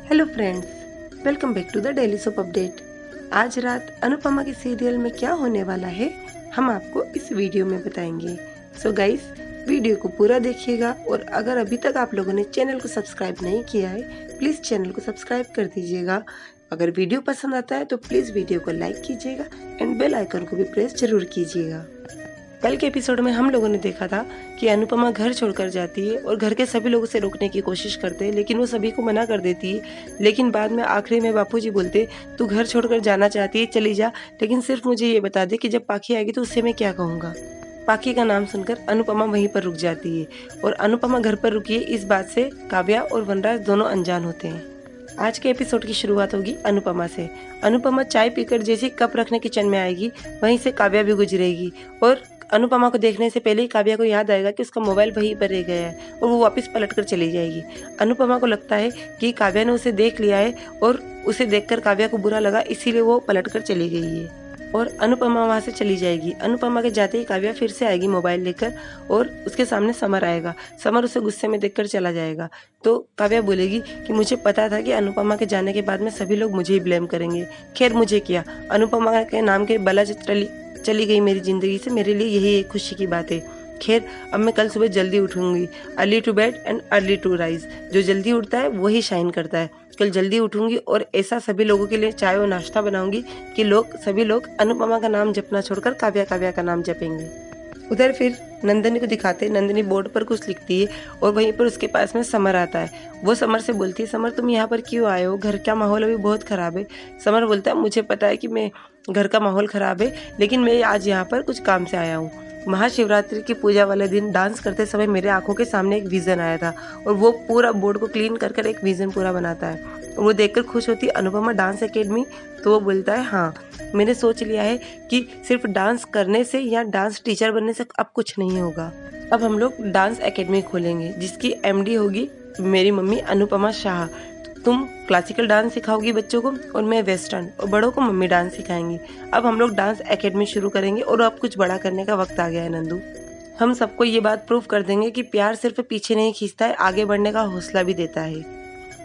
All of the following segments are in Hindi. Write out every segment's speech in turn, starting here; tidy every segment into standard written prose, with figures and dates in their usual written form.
Hello friends, welcome back to the daily soap update. आज रात अनुपमा के सीरियल में क्या होने वाला है हम आपको इस वीडियो में बताएंगे। सो गाइस, वीडियो को पूरा देखिएगा और अगर अभी तक आप लोगों ने चैनल को सब्सक्राइब नहीं किया है प्लीज़ चैनल को सब्सक्राइब कर दीजिएगा। अगर वीडियो पसंद आता है तो प्लीज़ वीडियो को लाइक कीजिएगा एंड बेल आइकन को भी प्रेस जरूर कीजिएगा। कल के एपिसोड में हम लोगों ने देखा था कि अनुपमा घर छोड़कर जाती है और घर के सभी लोग उसे रोकने की कोशिश करते हैं, लेकिन वो सभी को मना कर देती है। लेकिन बाद में आखिरी में बापूजी बोलते, तू घर छोड़कर जाना चाहती है चली जा, लेकिन सिर्फ मुझे ये बता दे कि जब पाखी आएगी तो उससे मैं क्या कहूँगा। पाखी का नाम सुनकर अनुपमा वहीं पर रुक जाती है और अनुपमा घर पर रुकी है इस बात से काव्या और वनराज दोनों अनजान होते हैं। आज के एपिसोड की शुरुआत होगी अनुपमा से। अनुपमा चाय पीकर जैसे कप रखने किचन में आएगी वहीं से काव्या भी गुजरेगी और अनुपमा को देखने से पहले ही काव्या को याद आएगा कि उसका मोबाइल वहीं पर रह गया है और वो वापस पलटकर चली जाएगी। अनुपमा को लगता है कि काव्या ने उसे देख लिया है और उसे देखकर काव्या को बुरा लगा, इसीलिए वो पलटकर चली गई है और अनुपमा वहाँ से चली जाएगी। अनुपमा के जाते ही काव्या फिर से आएगी मोबाइल लेकर और उसके सामने समर आएगा। समर उसे गुस्से में देखकर चला जाएगा तो काव्या बोलेगी कि मुझे पता था कि अनुपमा के जाने के बाद में सभी लोग मुझे ही ब्लेम करेंगे। खैर मुझे क्या, अनुपमा के नाम के बला चली गई मेरी ज़िंदगी से, मेरे लिए यही एक खुशी की बात है। खैर अब मैं कल सुबह जल्दी उठूंगी। Early to bed and early to rise, जो जल्दी उठता है वही शाइन करता है। कल जल्दी उठूंगी और ऐसा सभी लोगों के लिए चाय और नाश्ता बनाऊंगी कि सभी लोग अनुपमा का नाम जपना छोड़कर काव्या काव्या का नाम जपेंगे। उधर फिर नंदिनी को दिखाते, नंदिनी बोर्ड पर कुछ लिखती है और वहीं पर उसके पास में समर आता है। वो समर से बोलती है, समर तुम यहाँ पर क्यों आए हो, घर का माहौल अभी बहुत ख़राब है। समर बोलता है, मुझे पता है कि मैं घर का माहौल ख़राब है, लेकिन मैं आज यहाँ पर कुछ काम से आया हूँ। महाशिवरात्रि की पूजा वाले दिन डांस करते समय मेरे आंखों के सामने एक विज़न आया था और वो पूरा बोर्ड को क्लीन कर कर एक विज़न पूरा बनाता है। वो देखकर खुश होती है अनुपमा डांस एकेडमी, तो वो बोलता है हाँ मैंने सोच लिया है कि सिर्फ डांस करने से या डांस टीचर बनने से अब कुछ नहीं होगा। अब हम लोग डांस एकेडमी खोलेंगे जिसकी एमडी होगी मेरी मम्मी अनुपमा शाह। तुम क्लासिकल डांस सिखाओगी बच्चों को और मैं वेस्टर्न, और बड़ों को मम्मी डांस सिखाएंगी। अब हम लोग डांस एकेडमी शुरू करेंगे और अब कुछ बड़ा करने का वक्त आ गया है नंदू। हम सबको ये बात प्रूव कर देंगे कि प्यार सिर्फ पीछे नहीं खींचता है, आगे बढ़ने का हौसला भी देता है।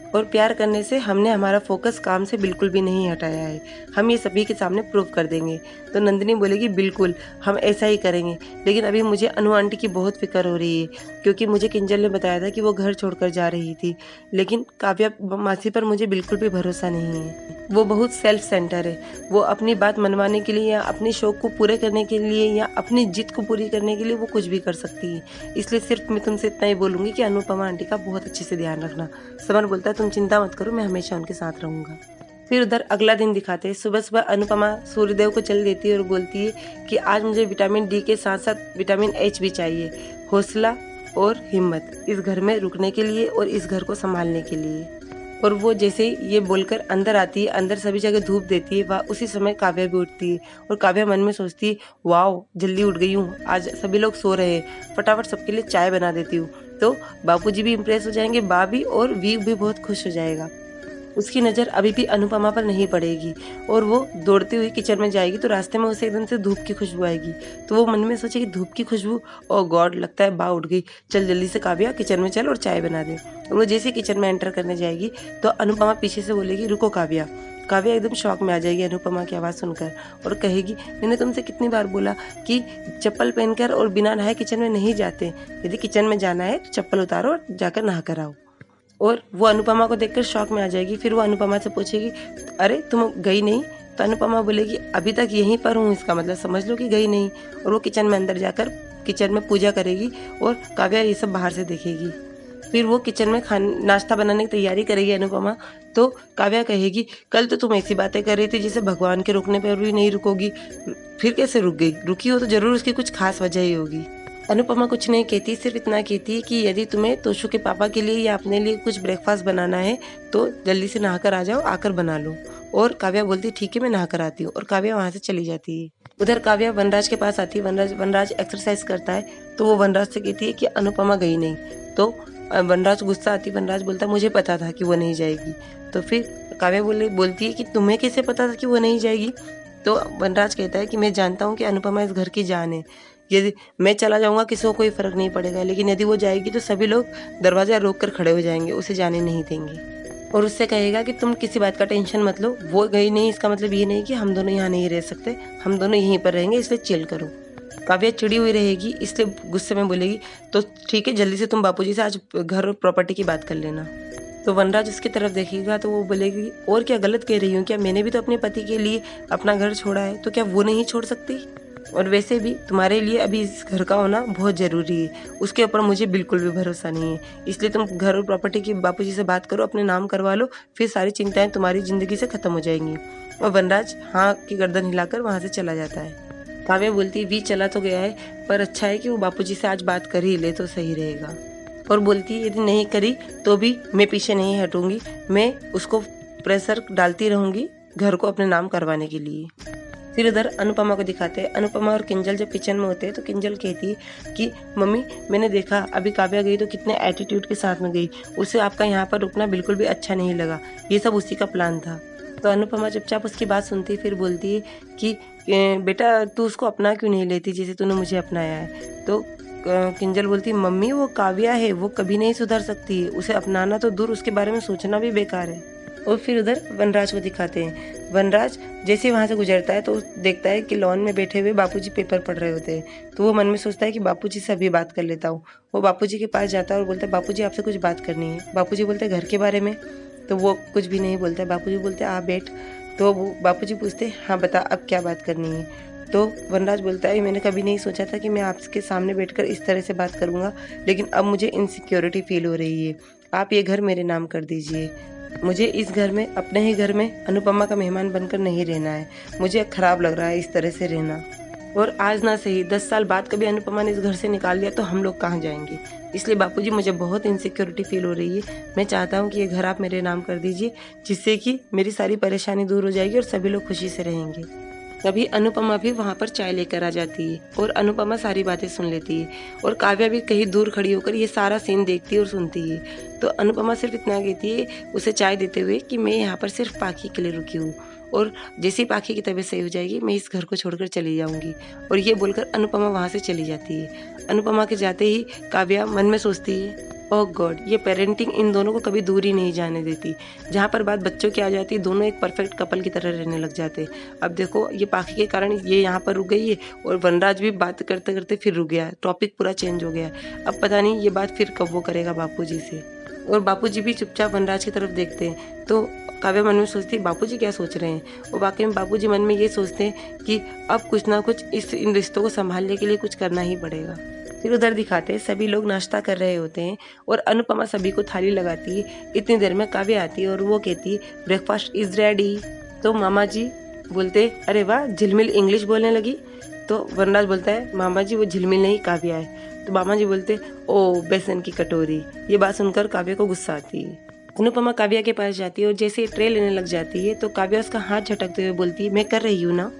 और प्यार करने से हमने हमारा फोकस काम से बिल्कुल भी नहीं हटाया है, हम ये सभी के सामने प्रूव कर देंगे। तो नंदिनी बोलेगी बिल्कुल हम ऐसा ही करेंगे, लेकिन अभी मुझे अनु आंटी की बहुत फिक्र हो रही है क्योंकि मुझे किंजल ने बताया था कि वो घर छोड़कर जा रही थी, लेकिन काव्या मासी पर मुझे बिल्कुल भी भरोसा नहीं है। वो बहुत सेल्फ सेंटर है, वो अपनी बात मनवाने के लिए या अपने शौक को पूरे करने के लिए या अपनी जिद को पूरी करने के लिए वो कुछ भी कर सकती है। इसलिए सिर्फ मैं तुमसे इतना ही बोलूँगी कि अनुपमा आंटी का बहुत अच्छे से ध्यान रखना। समर बोलता है तुम चिंता मत करो, मैं हमेशा उनके साथ रहूँगा। फिर उधर अगला दिन दिखाते हैं। सुबह सुबह अनुपमा सूर्यदेव को चल देती है और बोलती है कि आज मुझे विटामिन डी के साथ साथ विटामिन एच भी चाहिए, हौसला और हिम्मत इस घर में रुकने के लिए और इस घर को संभालने के लिए। और वो जैसे ही ये बोलकर अंदर आती है, अंदर सभी जगह धूप देती है, वह उसी समय काव्या भी उठती है और काव्या मन में सोचती है वाओ जल्दी उठ गई हूँ, आज सभी लोग सो रहे हैं, फटाफट सबके लिए चाय बना देती हूँ। तो बापूजी भी इम्प्रेस हो जाएंगे, बा भी, और वी भी बहुत खुश हो जाएगा। उसकी नज़र अभी भी अनुपमा पर नहीं पड़ेगी और वो दौड़ती हुई किचन में जाएगी तो रास्ते में उसे एकदम से धूप की खुशबू आएगी। तो वो मन में सोचेगी धूप की खुशबू, ओ गॉड लगता है बा उठ गई, चल जल्दी से काव्या किचन में चल और चाय बना दे। और वो जैसे किचन में एंटर करने जाएगी तो अनुपमा पीछे से बोलेगी रुको काव्या। काव्या एकदम शॉक में आ जाएगी अनुपमा की आवाज़ सुनकर और कहेगी मैंने तुमसे कितनी बार बोला कि चप्पल पहनकर और बिना नहाए किचन में नहीं जाते, यदि किचन में जाना है तो चप्पल उतारो और जाकर नहा कर आओ। और वो अनुपमा को देखकर शॉक में आ जाएगी। फिर वो अनुपमा से पूछेगी अरे तुम गई नहीं, तो अनुपमा बोलेगी अभी तक यहीं पर हूँ, इसका मतलब समझ लो कि गई नहीं। और वो किचन में अंदर जाकर किचन में पूजा करेगी और काव्या ये सब बाहर से देखेगी। फिर वो किचन में नाश्ता बनाने की तैयारी करेगी अनुपमा, तो काव्या कहेगी कल तो तुम ऐसी बातें कर रही थी जिसे भगवान के रुकने पर भी नहीं रुकोगी, फिर कैसे रुक गई, रुकी हो तो जरूर उसकी कुछ खास वजह ही होगी। अनुपमा कुछ नहीं कहती, सिर्फ इतना कहती कि यदि तुम्हें तोशु के पापा के लिए या अपने लिए कुछ ब्रेकफास्ट बनाना है तो जल्दी से नहाकर आ जाओ, आकर बना लो। और काव्या बोलती ठीक है मैं नहाकर आती हूँ और काव्या वहाँ से चली जाती है। उधर काव्या वनराज के पास आती है। वनराज एक्सरसाइज करता है तो वो वनराज से कहती है कि अनुपमा गई नहीं। तो वनराज गुस्सा आती है। वनराज बोलता है मुझे पता था कि वो नहीं जाएगी। तो फिर काव्या बोलती है कि तुम्हें कैसे पता था कि वो नहीं जाएगी। तो वनराज कहता है कि मैं जानता हूँ कि अनुपमा इस घर की जान है, यदि मैं चला जाऊंगा किसी को कोई फर्क नहीं पड़ेगा, लेकिन यदि वो जाएगी तो सभी लोग दरवाजा रोक कर खड़े हो जाएंगे, उसे जाने नहीं देंगे। और उससे कहेगा कि तुम किसी बात का टेंशन मत लो, वो गई नहीं इसका मतलब ये नहीं कि हम दोनों यहाँ नहीं रह सकते, हम दोनों यहीं पर रहेंगे, इसलिए चिल करो। काव्या चिड़ी हुई रहेगी, इसलिए गुस्से में बोलेगी तो ठीक है, जल्दी से तुम बापूजी से आज घर और प्रॉपर्टी की बात कर लेना। तो वनराज उसकी तरफ देखेगा तो वो बोलेगी और क्या गलत कह रही हूँ, क्या मैंने भी तो अपने पति के लिए अपना घर छोड़ा है, तो क्या वो नहीं छोड़ सकती? और वैसे भी तुम्हारे लिए अभी इस घर का होना बहुत ज़रूरी है, उसके ऊपर मुझे बिल्कुल भी भरोसा नहीं है, इसलिए तुम घर और प्रॉपर्टी की बापूजी से बात करो, अपने नाम करवा लो, फिर सारी चिंताएं तुम्हारी ज़िंदगी से ख़त्म हो जाएंगी। और वनराज हाँ की गर्दन हिलाकर वहाँ से चला जाता है। काव्या बोलती वी चला तो गया है, पर अच्छा है कि वो बापूजी से आज बात कर ही ले तो सही रहेगा। और बोलती यदि नहीं करी तो भी मैं पीछे नहीं हटूंगी, मैं उसको प्रेशर डालती रहूंगी घर को अपने नाम करवाने के लिए। फिर उधर अनुपमा को दिखाते हैं। अनुपमा और किंजल जब किचन में होते हैं तो किंजल कहती है कि मम्मी मैंने देखा अभी काव्या गई तो कितने एटीट्यूड के साथ में गई, उसे आपका यहाँ पर रुकना बिल्कुल भी अच्छा नहीं लगा, ये सब उसी का प्लान था। तो अनुपमा चुपचाप उसकी बात सुनती है, फिर बोलती है कि बेटा तू उसको अपना क्यों नहीं लेती जैसे तूने मुझे अपनाया है। तो किंजल बोलती मम्मी वो काव्या है, वो कभी नहीं सुधर सकती है, उसे अपनाना तो दूर उसके बारे में सोचना भी बेकार है। और फिर उधर वनराज को दिखाते हैं। वनराज जैसे वहाँ से गुजरता है तो देखता है कि लॉन में बैठे हुए बापूजी पेपर पढ़ रहे होते हैं, तो वो मन में सोचता है कि बापूजी से अभी बात कर लेता हूँ। वो बापूजी के पास जाता है और बोलता है बापूजी आपसे कुछ बात करनी है। बापूजी बोलते हैं घर के बारे में, तो वो कुछ भी नहीं बोलता है। बापूजी बोलते हैं आप बैठ। तो बापूजी पूछते हाँ बता अब क्या बात करनी है। तो वनराज बोलता है मैंने कभी नहीं सोचा था कि मैं आपके सामने बैठकर इस तरह से बात करूँगा, लेकिन अब मुझे इनसिक्योरिटी फील हो रही है, आप ये घर मेरे नाम कर दीजिए। मुझे इस घर में अपने ही घर में अनुपमा का मेहमान बनकर नहीं रहना है, मुझे खराब लग रहा है इस तरह से रहना। और आज ना सही 10 साल बाद कभी अनुपमा ने इस घर से निकाल दिया तो हम लोग कहाँ जाएंगे, इसलिए बापूजी मुझे बहुत इनसिक्योरिटी फील हो रही है, मैं चाहता हूँ कि ये घर आप मेरे नाम कर दीजिए, जिससे कि मेरी सारी परेशानी दूर हो जाएगी और सभी लोग खुशी से रहेंगे। तभी अनुपमा भी वहाँ पर चाय लेकर आ जाती है और अनुपमा सारी बातें सुन लेती है और काव्या भी कहीं दूर खड़ी होकर ये सारा सीन देखती है और सुनती है। तो अनुपमा सिर्फ इतना कहती है उसे चाय देते हुए कि मैं यहाँ पर सिर्फ पाखी के लिए रुकी हूँ और जैसे ही पाखी की तबीयत सही हो जाएगी मैं इस घर को छोड़कर चली जाऊँगी। और ये बोलकर अनुपमा वहाँ से चली जाती है। अनुपमा के जाते ही काव्या मन में सोचती है ओह गॉड, ये पेरेंटिंग इन दोनों को कभी दूर ही नहीं जाने देती। जहाँ पर बात बच्चों की आ जाती है दोनों एक परफेक्ट कपल की तरह रहने लग जाते। अब देखो ये पाखी के कारण ये यहाँ पर रुक गई है और वनराज भी बात करते करते फिर रुक गया, टॉपिक पूरा चेंज हो गया। अब पता नहीं ये बात फिर कब वो करेगा बापूजी से। और बापूजी भी चुपचाप वनराज की तरफ देखते हैं। तो काव्या मन में सोचती है बापूजी क्या सोच रहे हैं, और वाकई में बापूजी मन में ये सोचते हैं कि अब कुछ ना कुछ इन रिश्तों को संभालने के लिए कुछ करना ही पड़ेगा। फिर उधर दिखाते हैं सभी लोग नाश्ता कर रहे होते हैं और अनुपमा सभी को थाली लगाती है। इतनी देर में काव्या आती है और वो कहती है ब्रेकफास्ट इज रेडी। तो मामा जी बोलते अरे वाह झिलमिल इंग्लिश बोलने लगी। तो वनराज बोलता है मामा जी वो झिलमिल नहीं काव्या है। तो मामा जी बोलते ओ बेसन की कटोरी। ये बात सुनकर काव्या को गुस्सा आती है। अनुपमा काव्या के पास जाती है और जैसे ट्रे लेने लग जाती है तो काव्या उसका हाथ झटकते हुए बोलती है मैं कर रही हूँ ना,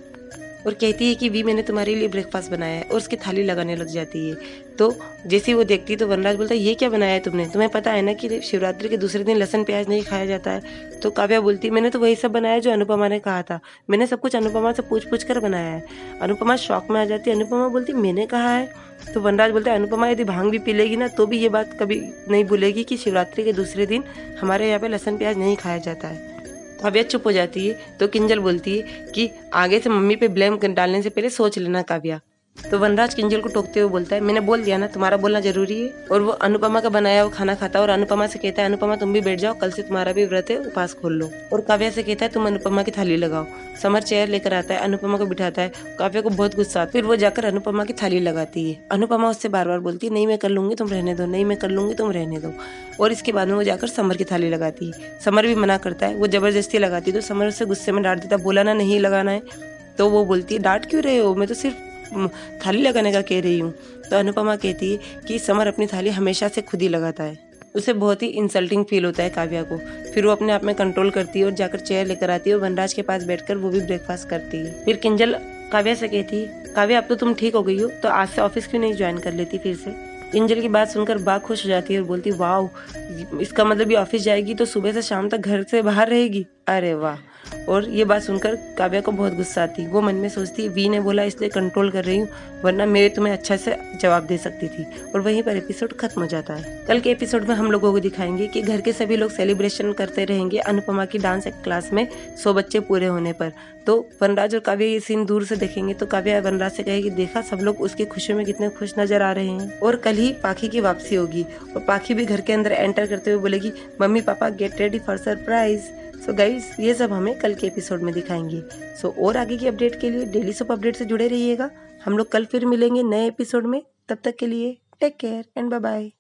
और कहती है कि वी मैंने तुम्हारे लिए ब्रेकफास्ट बनाया है और उसकी थाली लगाने लग जाती है। तो जैसे ही वो देखती है तो वनराज बोलता है ये क्या बनाया है तुमने, तुम्हें पता है ना कि शिवरात्रि के दूसरे दिन लहसुन प्याज नहीं खाया जाता है। तो काव्या बोलती है मैंने तो वही सब बनाया जो अनुपमा ने कहा था, मैंने सब कुछ अनुपमा से पूछ पूछ कर बनाया है। अनुपमा शौक में आ जाती है। अनुपमा बोलती मैंने कहा है। तो वनराज बोलता है अनुपमा यदि भांग भी पी लेगी ना तो भी ये बात कभी नहीं भूलेगी कि शिवरात्रि के दूसरे दिन हमारे यहाँ पे लहसुन प्याज नहीं खाया जाता है। काव्या चुप हो जाती है। तो किंजल बोलती है कि आगे से मम्मी पे ब्लेम डालने से पहले सोच लेना काव्या। तो वनराज किंजल को टोकते हुए बोलता है मैंने बोल दिया ना तुम्हारा बोलना जरूरी है। और वो अनुपमा का बनाया हुआ खाना खाता है और अनुपमा से कहता है अनुपमा तुम भी बैठ जाओ, कल से तुम्हारा भी व्रत है, उपास खोल लो। और काव्या से कहता है तुम अनुपमा की थाली लगाओ। समर चेयर लेकर आता है, अनुपमा को बिठाता है। काव्या को बहुत गुस्सा आता है, फिर वो जाकर अनुपमा की थाली लगाती है। अनुपमा उससे बार बार बोलती है नहीं मैं कर लूंगी तुम रहने दो, नहीं मैं कर लूंगी तुम रहने दो। और इसके बाद में वो जाकर समर की थाली लगाती है। समर भी मना करता है, वो जबरदस्ती लगाती है। तो समर उससे गुस्से में डांट देता, बोला ना नहीं लगाना है। तो वो बोलती है डांट क्यों रहे हो, मैं तो सिर्फ थाली लगाने का कह रही हूँ। तो अनुपमा कहती है कि समर अपनी थाली हमेशा से खुद ही लगाता है। उसे बहुत ही इंसल्टिंग फील होता है काव्या को। फिर वो अपने आप में कंट्रोल करती है और जाकर चेयर लेकर आती है और वनराज के पास बैठकर वो भी ब्रेकफास्ट करती है। फिर किंजल काव्या से कहती है काव्या अब तो तुम ठीक हो गई हो, तो आज से ऑफिस क्यों नहीं ज्वाइन कर लेती फिर से। किंजल की बात सुनकर बा खुश हो जाती है और बोलती वाह, इसका मतलब ये ऑफिस जाएगी तो सुबह से शाम तक घर से बाहर रहेगी, अरे वाह। और ये बात सुनकर काव्या को बहुत गुस्सा आती। वो मन में सोचती है वी ने बोला इसलिए कंट्रोल कर रही हूँ, वरना मैं तुम्हें अच्छा से जवाब दे सकती थी। और वहीं पर एपिसोड खत्म हो जाता है। कल के एपिसोड में हम लोगों को दिखाएंगे कि घर के सभी लोग सेलिब्रेशन करते रहेंगे अनुपमा की डांस क्लास में 100 बच्चे पूरे होने पर। तो वनराज और काव्या ये सीन दूर से देखेंगे तो काव्या वनराज से कहेगी देखा सब लोग उसकी खुशी में कितने खुश नजर आ रहे हैं। और कल ही पाखी की वापसी होगी और पाखी भी घर के अंदर एंटर करते हुए बोलेगी mummy papa get ready for surprise. So guys ये सब हमें कल के एपिसोड में दिखाएंगे। सो और आगे की अपडेट के लिए डेली सोप अपडेट से जुड़े रहिएगा। हम लोग कल फिर मिलेंगे नए एपिसोड में। तब तक के लिए take care and bye bye.